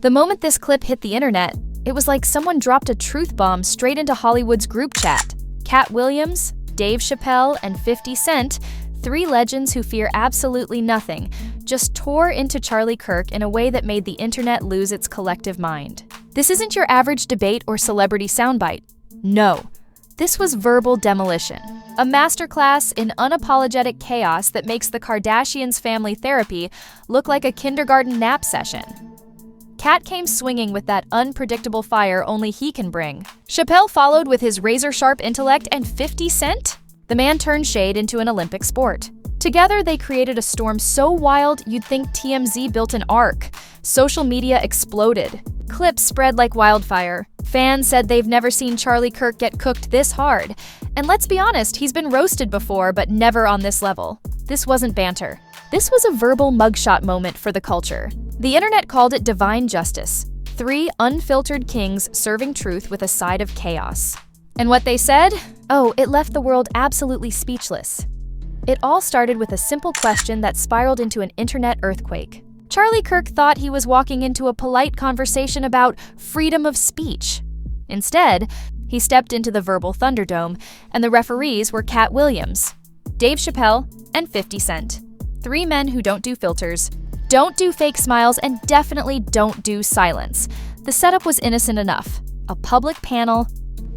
The moment this clip hit the internet, it was like someone dropped a truth bomb straight into Hollywood's group chat. Katt Williams, Dave Chappelle, and 50 Cent, three legends who fear absolutely nothing, just tore into Charlie Kirk in a way that made the internet lose its collective mind. This isn't your average debate or celebrity soundbite. No, this was verbal demolition. A masterclass in unapologetic chaos that makes the Kardashians' family therapy look like a kindergarten nap session. Katt came swinging with that unpredictable fire only he can bring. Chappelle followed with his razor-sharp intellect, and 50 Cent? The man turned shade into an Olympic sport. Together, they created a storm so wild you'd think TMZ built an ark. Social media exploded. Clips spread like wildfire. Fans said they've never seen Charlie Kirk get cooked this hard. And let's be honest, he's been roasted before, but never on this level. This wasn't banter. This was a verbal mugshot moment for the culture. The internet called it divine justice. Three unfiltered kings serving truth with a side of chaos. And what they said? Oh, it left the world absolutely speechless. It all started with a simple question that spiraled into an internet earthquake. Charlie Kirk thought he was walking into a polite conversation about freedom of speech. Instead, he stepped into the verbal Thunderdome, and the referees were Katt Williams, Dave Chappelle, and 50 Cent. Three men who don't do filters, don't do fake smiles, and definitely don't do silence. The setup was innocent enough. A public panel,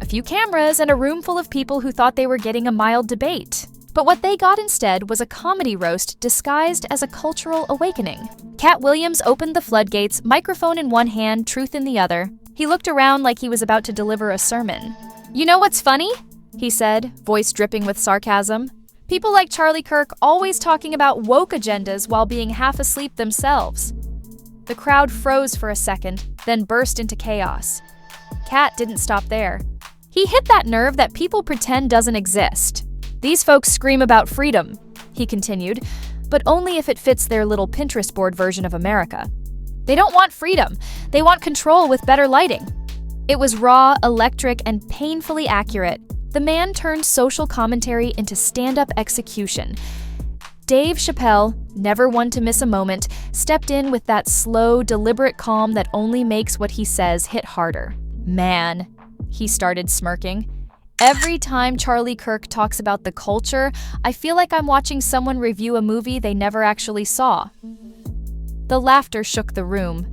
a few cameras, and a room full of people who thought they were getting a mild debate. But what they got instead was a comedy roast disguised as a cultural awakening. Katt Williams opened the floodgates, microphone in one hand, truth in the other. He looked around like he was about to deliver a sermon. "You know what's funny?" he said, voice dripping with sarcasm. "People like Charlie Kirk always talking about woke agendas while being half asleep themselves." The crowd froze for a second, then burst into chaos. Katt didn't stop there. He hit that nerve that people pretend doesn't exist. "These folks scream about freedom," he continued, "but only if it fits their little Pinterest board version of America. They don't want freedom. They want control with better lighting." It was raw, electric, and painfully accurate. The man turned social commentary into stand-up execution. Dave Chappelle, never one to miss a moment, stepped in with that slow, deliberate calm that only makes what he says hit harder. "Man," he started smirking, "every time Charlie Kirk talks about the culture, I feel like I'm watching someone review a movie they never actually saw." The laughter shook the room.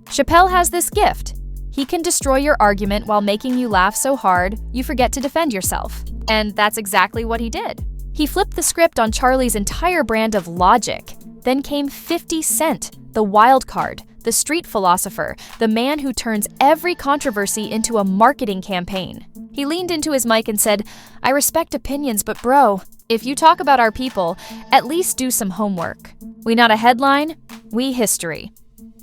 Chappelle has this gift. He can destroy your argument while making you laugh so hard you forget to defend yourself. And that's exactly what he did. He flipped the script on Charlie's entire brand of logic. Then came 50 Cent, the wild card, the street philosopher, the man who turns every controversy into a marketing campaign. He leaned into his mic and said, "I respect opinions, but bro, if you talk about our people, at least do some homework. We not a headline, we history."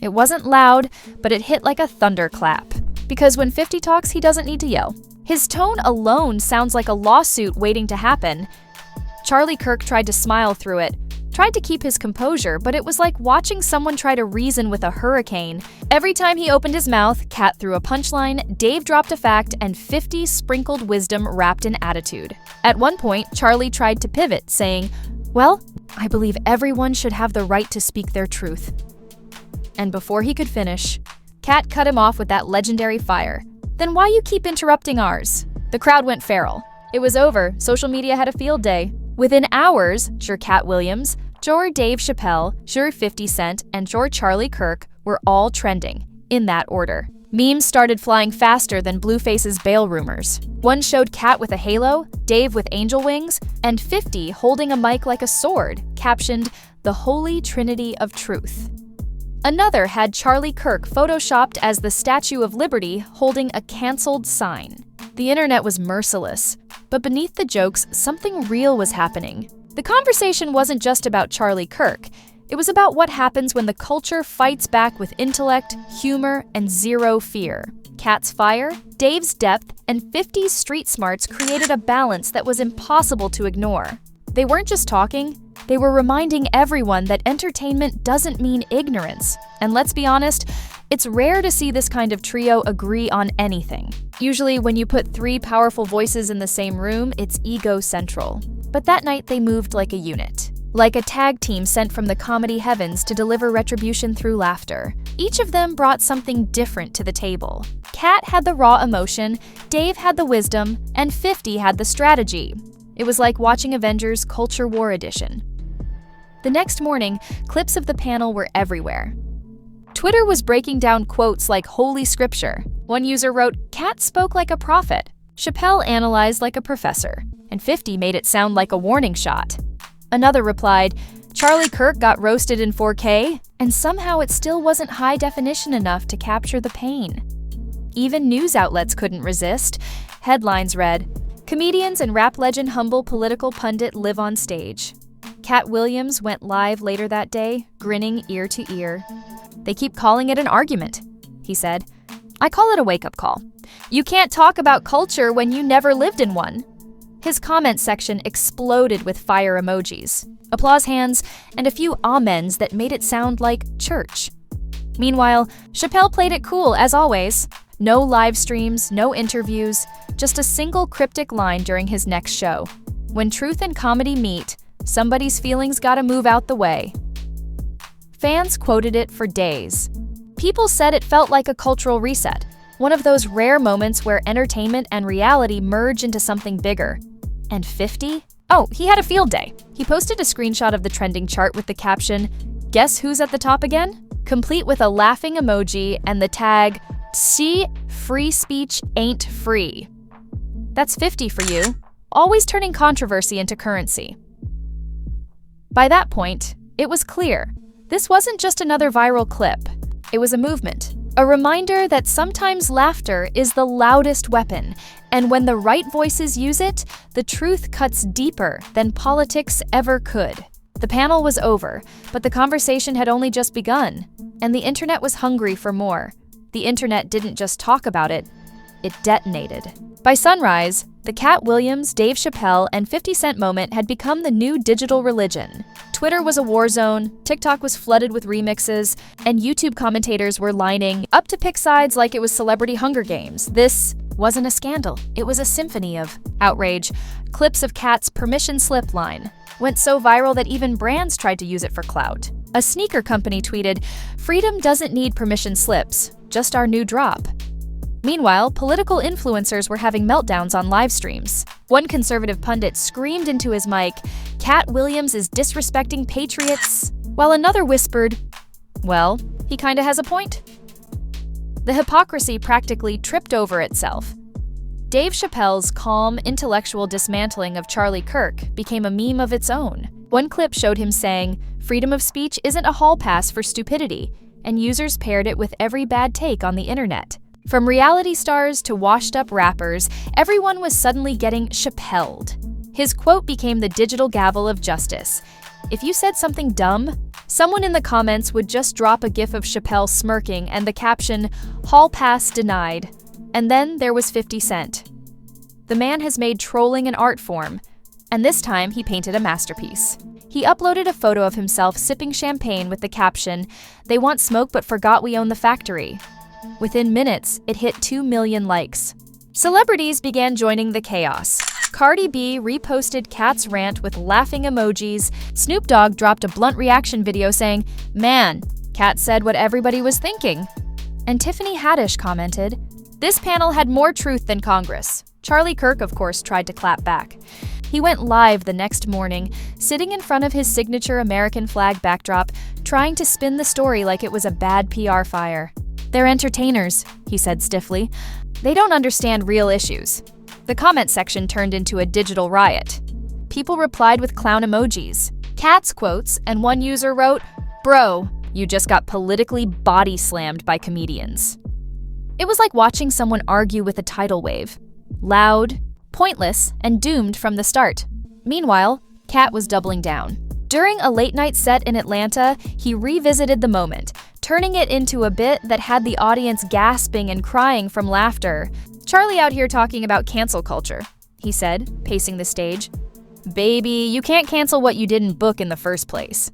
It wasn't loud, but it hit like a thunderclap. Because when 50 talks, he doesn't need to yell. His tone alone sounds like a lawsuit waiting to happen. Charlie Kirk tried to smile through it, tried to keep his composure, but it was like watching someone try to reason with a hurricane. Every time he opened his mouth, Katt threw a punchline, Dave dropped a fact, and 50 sprinkled wisdom wrapped in attitude. At one point, Charlie tried to pivot, saying, "Well, I believe everyone should have the right to speak their truth." And before he could finish, Katt cut him off with that legendary fire. "Then why you keep interrupting ours?" The crowd went feral. It was over. Social media had a field day. Within hours, sure Katt Williams, sure Dave Chappelle, sure 50 Cent, and sure Charlie Kirk were all trending, in that order. Memes started flying faster than Blueface's bail rumors. One showed Katt with a halo, Dave with angel wings, and 50 holding a mic like a sword, captioned, "The Holy Trinity of Truth." Another had Charlie Kirk photoshopped as the Statue of Liberty holding a canceled sign. The internet was merciless, but beneath the jokes, something real was happening. The conversation wasn't just about Charlie Kirk. It was about what happens when the culture fights back with intellect, humor, and zero fear. Katt's fire, Dave's depth, and 50's street smarts created a balance that was impossible to ignore. They weren't just talking, they were reminding everyone that entertainment doesn't mean ignorance. And let's be honest, it's rare to see this kind of trio agree on anything. Usually when you put three powerful voices in the same room, it's ego-central. But that night they moved like a unit. like a tag team sent from the comedy heavens to deliver retribution through laughter. Each of them brought something different to the table. Katt had the raw emotion, Dave had the wisdom, and 50 had the strategy. It was like watching Avengers Culture War Edition. The next morning, clips of the panel were everywhere. Twitter was breaking down quotes like Holy Scripture. One user wrote, "Katt spoke like a prophet." Chappelle analyzed like a professor, and 50 made it sound like a warning shot. Another replied, "Charlie Kirk got roasted in 4K, and somehow it still wasn't high definition enough to capture the pain." Even news outlets couldn't resist. Headlines read, "Comedians and rap legend humble political pundit live on stage." Katt Williams went live later that day, grinning ear to ear. "They keep calling it an argument," he said. "I call it a wake-up call. You can't talk about culture when you never lived in one." His comment section exploded with fire emojis, applause hands, and a few amens that made it sound like church. Meanwhile, Chappelle played it cool as always. No live streams, no interviews, just a single cryptic line during his next show. When truth and comedy meet, somebody's feelings gotta move out the way. Fans quoted it for days. People said it felt like a cultural reset, one of those rare moments where entertainment and reality merge into something bigger. And 50? Oh, he had a field day. He posted a screenshot of the trending chart with the caption, "Guess who's at the top again?" complete with a laughing emoji and the tag, "See, free speech ain't free." That's 50 for you, always turning controversy into currency. By that point, it was clear. This wasn't just another viral clip. It was a movement, a reminder that sometimes laughter is the loudest weapon, and when the right voices use it, the truth cuts deeper than politics ever could. The panel was over, but the conversation had only just begun, and the internet was hungry for more. The internet didn't just talk about it, it detonated. By sunrise, the Katt Williams, Dave Chappelle, and 50 Cent moment had become the new digital religion. Twitter was a war zone, TikTok was flooded with remixes, and YouTube commentators were lining up to pick sides like it was Celebrity Hunger Games. This wasn't a scandal, it was a symphony of outrage. Clips of Katt's permission slip line went so viral that even brands tried to use it for clout. A sneaker company tweeted, "Freedom doesn't need permission slips, just our new drop." Meanwhile, political influencers were having meltdowns on live streams. One conservative pundit screamed into his mic, "Katt Williams is disrespecting patriots," while another whispered, "Well, he kinda has a point." The hypocrisy practically tripped over itself. Dave Chappelle's calm, intellectual dismantling of Charlie Kirk became a meme of its own. One clip showed him saying, "Freedom of speech isn't a hall pass for stupidity," and users paired it with every bad take on the internet. From reality stars to washed-up rappers, everyone was suddenly getting Chappelled. His quote became the digital gavel of justice. If you said something dumb, someone in the comments would just drop a gif of Chappelle smirking and the caption, "Hall pass denied." And then there was 50 Cent. The man has made trolling an art form, and this time he painted a masterpiece. He uploaded a photo of himself sipping champagne with the caption, "They want smoke but forgot we own the factory." Within minutes, it hit 2 million likes. Celebrities began joining the chaos. Cardi B reposted Katt's rant with laughing emojis. Snoop Dogg dropped a blunt reaction video saying, "Man, Katt said what everybody was thinking." And Tiffany Haddish commented, "This panel had more truth than Congress." Charlie Kirk, of course, tried to clap back. He went live the next morning, sitting in front of his signature American flag backdrop, trying to spin the story like it was a bad PR fire. "They're entertainers," he said stiffly. "They don't understand real issues." The comment section turned into a digital riot. People replied with clown emojis, Katt's quotes, and one user wrote, "Bro, you just got politically body slammed by comedians." It was like watching someone argue with a tidal wave. Loud, pointless, and doomed from the start. Meanwhile, Katt was doubling down. During a late-night set in Atlanta, he revisited the moment, turning it into a bit that had the audience gasping and crying from laughter. "Charlie out here talking about cancel culture," he said, pacing the stage. "Baby, you can't cancel what you didn't book in the first place."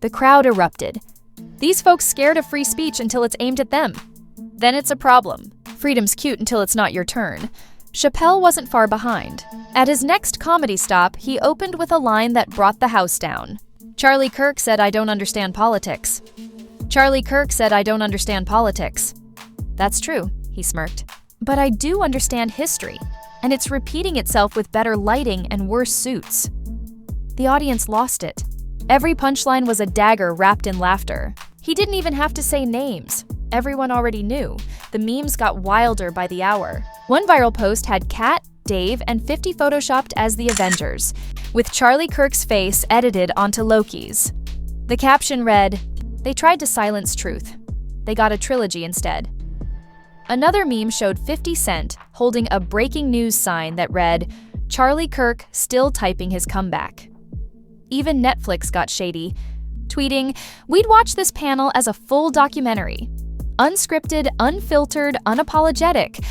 The crowd erupted. These folks scared of free speech until it's aimed at them. Then it's a problem. Freedom's cute until it's not your turn. Chappelle wasn't far behind. At his next comedy stop, he opened with a line that brought the house down. Charlie Kirk said, "I don't understand politics." Charlie Kirk said, "I don't understand politics." "That's true," he smirked. "But I do understand history, and it's repeating itself with better lighting and worse suits." The audience lost it. Every punchline was a dagger wrapped in laughter. He didn't even have to say names. Everyone already knew. The memes got wilder by the hour. One viral post had Katt, Dave, and 50 photoshopped as the Avengers, with Charlie Kirk's face edited onto Loki's. The caption read, "They tried to silence truth. They got a trilogy instead." Another meme showed 50 Cent holding a breaking news sign that read, "Charlie Kirk still typing his comeback." Even Netflix got shady, tweeting, "We'd watch this panel as a full documentary. Unscripted, unfiltered, unapologetic."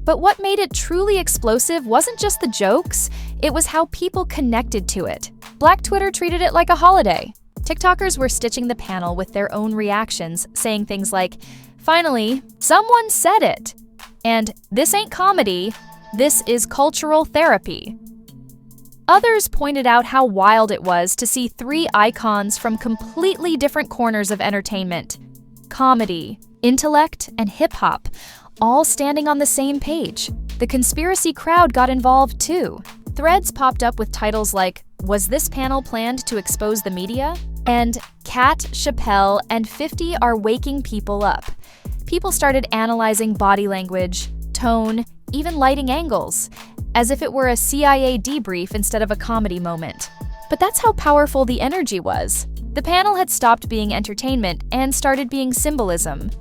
But what made it truly explosive wasn't just the jokes, it was how people connected to it. Black Twitter treated it like a holiday. TikTokers were stitching the panel with their own reactions, saying things like, "Finally, someone said it," and "This ain't comedy, this is cultural therapy." Others pointed out how wild it was to see three icons from completely different corners of entertainment: comedy, intellect, and hip-hop, all standing on the same page. The conspiracy crowd got involved too. Threads popped up with titles like, "Was this panel planned to expose the media?" and "Katt, Chappelle, and 50 are waking people up." People started analyzing body language, tone, even lighting angles, as if it were a CIA debrief instead of a comedy moment. But that's how powerful the energy was. The panel had stopped being entertainment and started being symbolism.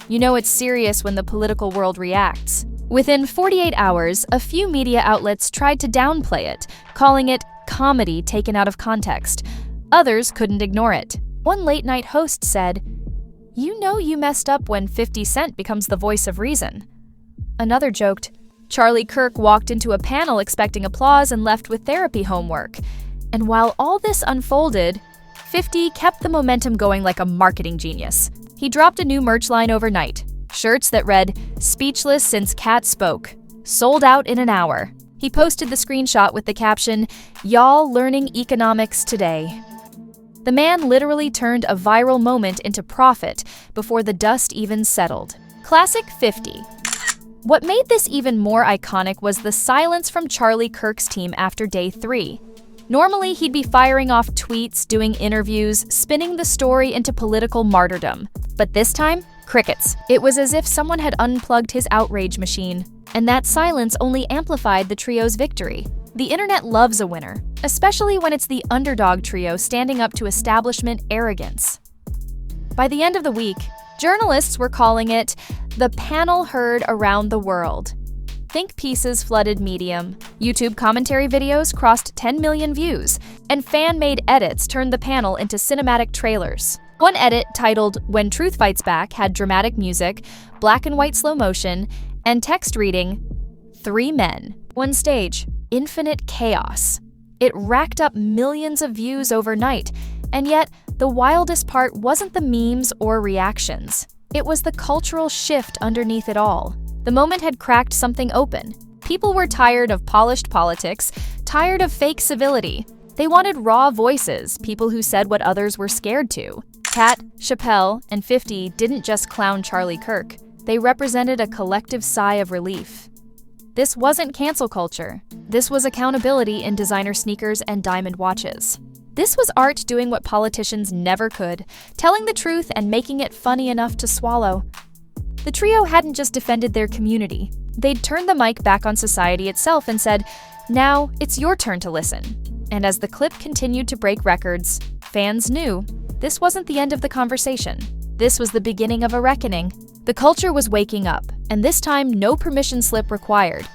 You know it's serious when the political world reacts. Within 48 hours, a few media outlets tried to downplay it, calling it comedy taken out of context. Others couldn't ignore it. One late-night host said, "You know you messed up when 50 Cent becomes the voice of reason." Another joked, "Charlie Kirk walked into a panel expecting applause and left with therapy homework." And while all this unfolded, 50 kept the momentum going like a marketing genius. He dropped a new merch line overnight. Shirts that read, "Speechless since Katt spoke. Sold out in an hour." He posted the screenshot with the caption, "Y'all learning economics today." The man literally turned a viral moment into profit before the dust even settled. Classic 50. What made this even more iconic was the silence from Charlie Kirk's team after day 3. Normally, he'd be firing off tweets, doing interviews, spinning the story into political martyrdom. But this time, crickets. It was as if someone had unplugged his outrage machine. And that silence only amplified the trio's victory. The internet loves a winner, especially when it's the underdog trio standing up to establishment arrogance. By the end of the week, journalists were calling it the panel heard around the world. Think pieces flooded Medium, YouTube commentary videos crossed 10 million views, and fan-made edits turned the panel into cinematic trailers. One edit titled "When Truth Fights Back" had dramatic music, black and white slow motion, and text reading, "3 men, 1 stage, infinite chaos." It racked up millions of views overnight, and yet the wildest part wasn't the memes or reactions. It was the cultural shift underneath it all. The moment had cracked something open. People were tired of polished politics, tired of fake civility. They wanted raw voices, people who said what others were scared to. Katt, Chappelle, and 50 didn't just clown Charlie Kirk. They represented a collective sigh of relief. This wasn't cancel culture. This was accountability in designer sneakers and diamond watches. This was art doing what politicians never could, telling the truth and making it funny enough to swallow. The trio hadn't just defended their community. They'd turned the mic back on society itself and said, "Now it's your turn to listen." And as the clip continued to break records, fans knew this wasn't the end of the conversation. This was the beginning of a reckoning. The culture was waking up, and this time no permission slip required.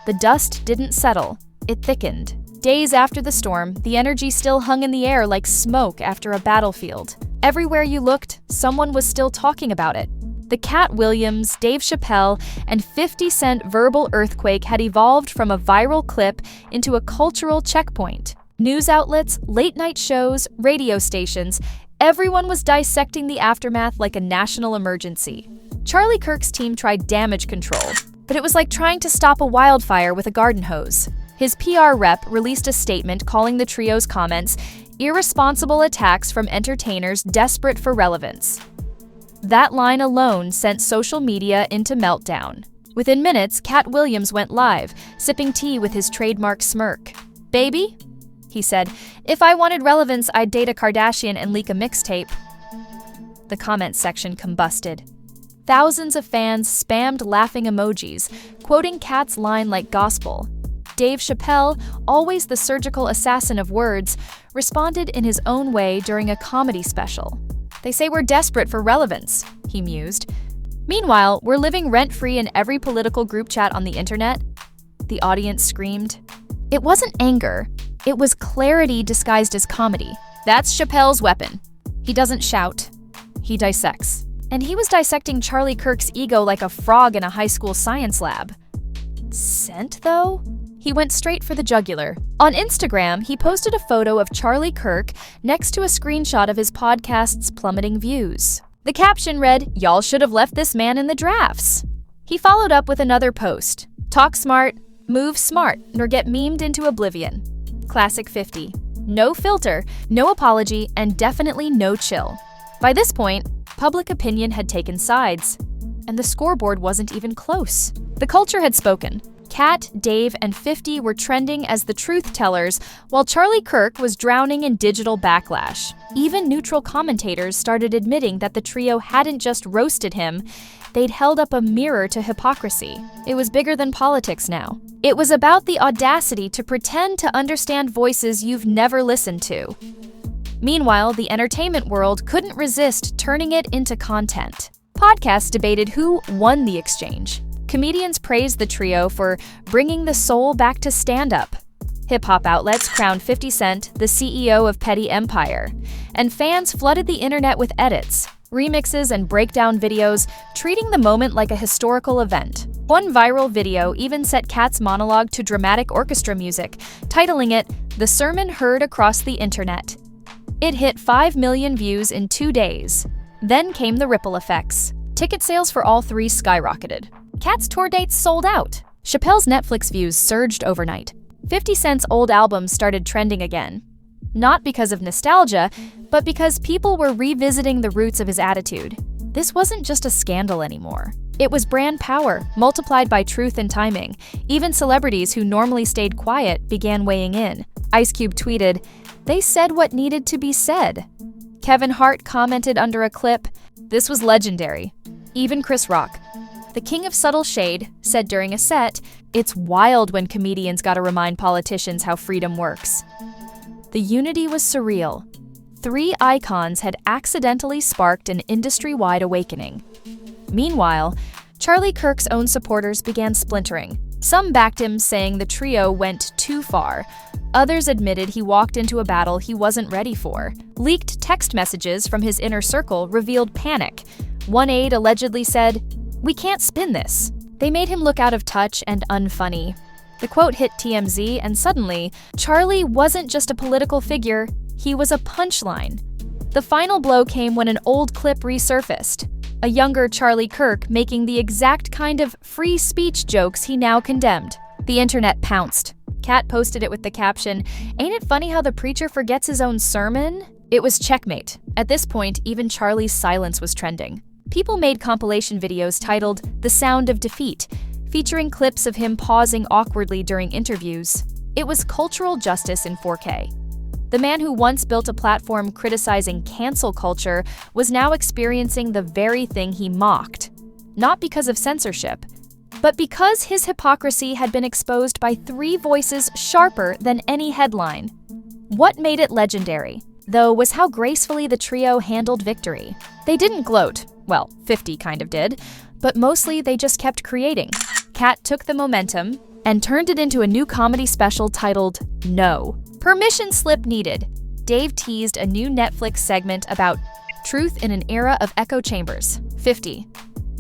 The dust didn't settle, it thickened. Days after the storm, the energy still hung in the air like smoke after a battlefield. Everywhere you looked, someone was still talking about it. The Katt Williams, Dave Chappelle, and 50 Cent verbal earthquake had evolved from a viral clip into a cultural checkpoint. News outlets, late-night shows, radio stations, everyone was dissecting the aftermath like a national emergency. Charlie Kirk's team tried damage control. but it was like trying to stop a wildfire with a garden hose. His PR rep released a statement calling the trio's comments irresponsible attacks from entertainers desperate for relevance. That line alone sent social media into meltdown. Within minutes, Katt Williams went live, sipping tea with his trademark smirk. "Baby?" he said. "If I wanted relevance, I'd date a Kardashian and leak a mixtape." The comments section combusted. Thousands of fans spammed laughing emojis, quoting Katt's line like gospel. Dave Chappelle, always the surgical assassin of words, responded in his own way during a comedy special. "They say we're desperate for relevance," he mused. "Meanwhile, we're living rent-free in every political group chat on the internet." The audience screamed. It wasn't anger. It was clarity disguised as comedy. That's Chappelle's weapon. He doesn't shout. He dissects. And he was dissecting Charlie Kirk's ego like a frog in a high school science lab. Scent, though? He went straight for the jugular. On Instagram, he posted a photo of Charlie Kirk next to a screenshot of his podcast's plummeting views. The caption read, "Y'all should have left this man in the drafts." He followed up with another post. "Talk smart, move smart, nor get memed into oblivion." Classic 50. No filter, no apology, and definitely no chill. By this point, public opinion had taken sides, and the scoreboard wasn't even close. The culture had spoken. Katt, Dave, and 50 were trending as the truth tellers, while Charlie Kirk was drowning in digital backlash. Even neutral commentators started admitting that the trio hadn't just roasted him, they'd held up a mirror to hypocrisy. It was bigger than politics now. It was about the audacity to pretend to understand voices you've never listened to. Meanwhile, the entertainment world couldn't resist turning it into content. Podcasts debated who won the exchange. Comedians praised the trio for bringing the soul back to stand-up. Hip-hop outlets crowned 50 Cent the CEO of Petty Empire. And fans flooded the internet with edits, remixes, and breakdown videos, treating the moment like a historical event. One viral video even set Katt's monologue to dramatic orchestra music, titling it, "The Sermon Heard Across the Internet." It hit 5 million views in 2 days. Then came the ripple effects. Ticket sales for all three skyrocketed. Katt's tour dates sold out. Chappelle's Netflix views surged overnight. 50 Cent's old albums started trending again. Not because of nostalgia, but because people were revisiting the roots of his attitude. This wasn't just a scandal anymore. It was brand power, multiplied by truth and timing. Even celebrities who normally stayed quiet began weighing in. Ice Cube tweeted, "They said what needed to be said." Kevin Hart commented under a clip, "This was legendary." Even Chris Rock, the king of subtle shade, said during a set, "It's wild when comedians gotta remind politicians how freedom works." The unity was surreal. 3 icons had accidentally sparked an industry-wide awakening. Meanwhile, Charlie Kirk's own supporters began splintering. Some backed him, saying the trio went too far. Others admitted he walked into a battle he wasn't ready for. Leaked text messages from his inner circle revealed panic. One aide allegedly said, "We can't spin this." They made him look out of touch and unfunny. The quote hit TMZ, and suddenly, Charlie wasn't just a political figure, he was a punchline. The final blow came when an old clip resurfaced. A younger Charlie Kirk making the exact kind of free speech jokes he now condemned. The internet pounced. Katt posted it with the caption, "Ain't it funny how the preacher forgets his own sermon?" It was checkmate. At this point, even Charlie's silence was trending. People made compilation videos titled "The Sound of Defeat," featuring clips of him pausing awkwardly during interviews. It was cultural justice in 4K. The man who once built a platform criticizing cancel culture was now experiencing the very thing he mocked. Not because of censorship, but because his hypocrisy had been exposed by 3 voices sharper than any headline. What made it legendary, though, was how gracefully the trio handled victory. They didn't gloat. Well, 50 kind of did, but mostly they just kept creating. Katt took the momentum and turned it into a new comedy special titled No. Permission slip needed. Dave teased a new Netflix segment about truth in an era of echo chambers. 50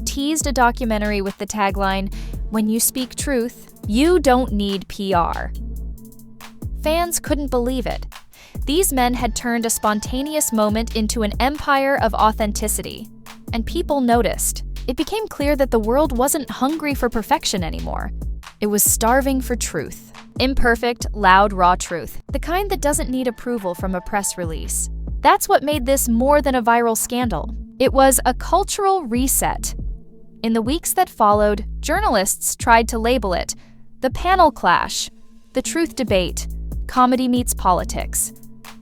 teased a documentary with the tagline, "When you speak truth, you don't need PR." Fans couldn't believe it. These men had turned a spontaneous moment into an empire of authenticity. And people noticed. it became clear that the world wasn't hungry for perfection anymore. It was starving for truth. Imperfect, loud, raw truth. The kind that doesn't need approval from a press release. That's what made this more than a viral scandal. It was a cultural reset. In the weeks that followed, journalists tried to label it the panel clash, the truth debate, comedy meets politics.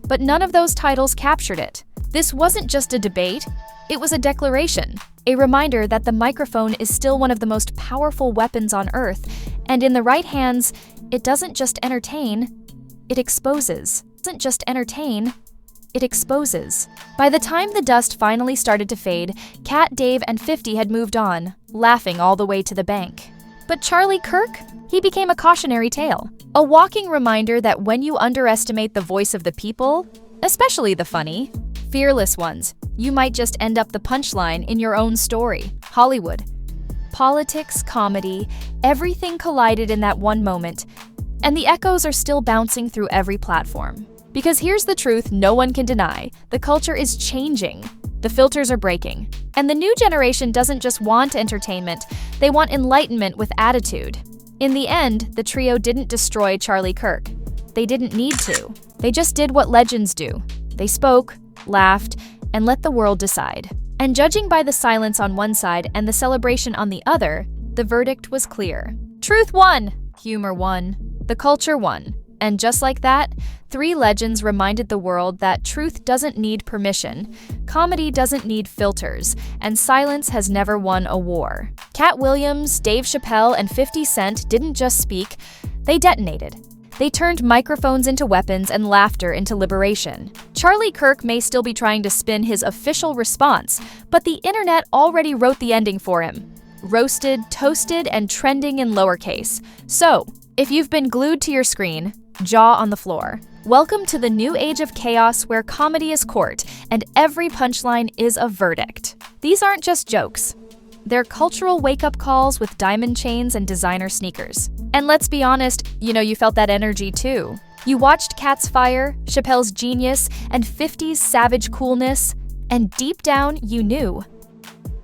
But none of those titles captured it. This wasn't just a debate, it was a declaration, a reminder that the microphone is still one of the most powerful weapons on earth, and in the right hands, it doesn't just entertain, it exposes. It doesn't just entertain, it exposes. By the time the dust finally started to fade, Katt, Dave, and 50 had moved on, laughing all the way to the bank. But Charlie Kirk? He became a cautionary tale, a walking reminder that when you underestimate the voice of the people, especially the funny, fearless ones, you might just end up the punchline in your own story. Hollywood. Politics, comedy, everything collided in that one moment, and the echoes are still bouncing through every platform. Because here's the truth no one can deny, the culture is changing. The filters are breaking. And the new generation doesn't just want entertainment, they want enlightenment with attitude. In the end, the trio didn't destroy Charlie Kirk. They didn't need to. They just did what legends do. They spoke, laughed, and let the world decide. And judging by the silence on one side and the celebration on the other, the verdict was clear. Truth won, humor won, the culture won. And just like that, three legends reminded the world that truth doesn't need permission, comedy doesn't need filters, and silence has never won a war. Katt Williams, Dave Chappelle, and 50 Cent didn't just speak, they detonated. They turned microphones into weapons and laughter into liberation. Charlie Kirk may still be trying to spin his official response, but the internet already wrote the ending for him. Roasted, toasted, and trending in lowercase. So, if you've been glued to your screen, jaw on the floor. Welcome to the new age of chaos where comedy is court and every punchline is a verdict. These aren't just jokes. They're cultural wake-up calls with diamond chains and designer sneakers. And let's be honest, you felt that energy too. You watched Katt's fire, Chappelle's genius, and 50's savage coolness, and deep down you knew.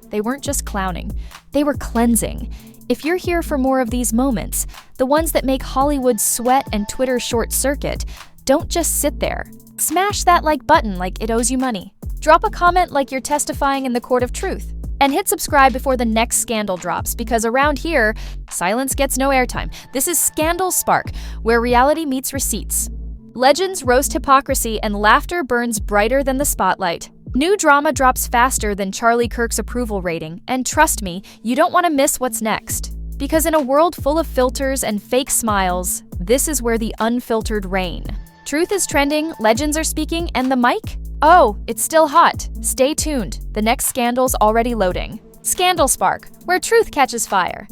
They weren't just clowning, they were cleansing. If you're here for more of these moments, the ones that make Hollywood sweat and Twitter short circuit, don't just sit there. Smash that like button like it owes you money. Drop a comment like you're testifying in the court of truth. And hit subscribe before the next scandal drops, because around here, silence gets no airtime. This is Scandal Spark, where reality meets receipts. Legends roast hypocrisy and laughter burns brighter than the spotlight. New drama drops faster than Charlie Kirk's approval rating, and trust me, you don't want to miss what's next. Because in a world full of filters and fake smiles, this is where the unfiltered reign. Truth is trending, legends are speaking, and the mic? Oh, it's still hot. Stay tuned, the next scandal's already loading. Scandal Spark, where truth catches fire.